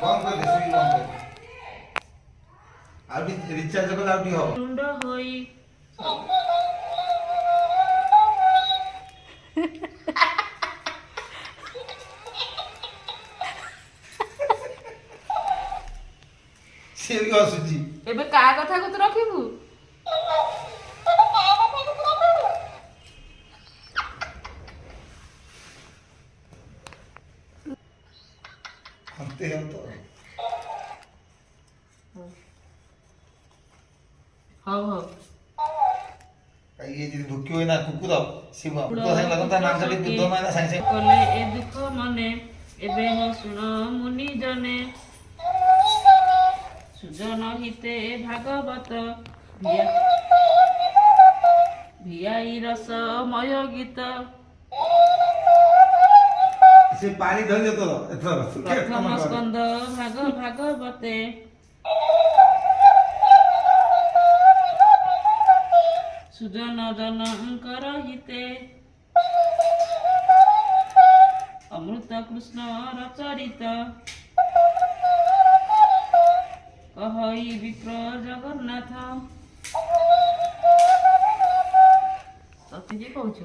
बंद कर दे सुई बंद कर आउटी रिचार्ज कर आउटी हो रुंड होई से भी हसुची एबे का कथा को तू रखिबू हंते हम तो हौ हौ ये जी भुक्की होई ना कुकुर शिव तो संग लगन नाम चली बुद्ध माना संग कले ए दुख मने एबे हो सुन मुनि जने सुजन हिते भागवत भियाई रसमय गीत से पानी धर तो एथर प्रथम स्कंद भागवते सुजन जनकर हिते अमृत कृष्ण रचरित कहई विप्र जगन्नाथ सती जी कौच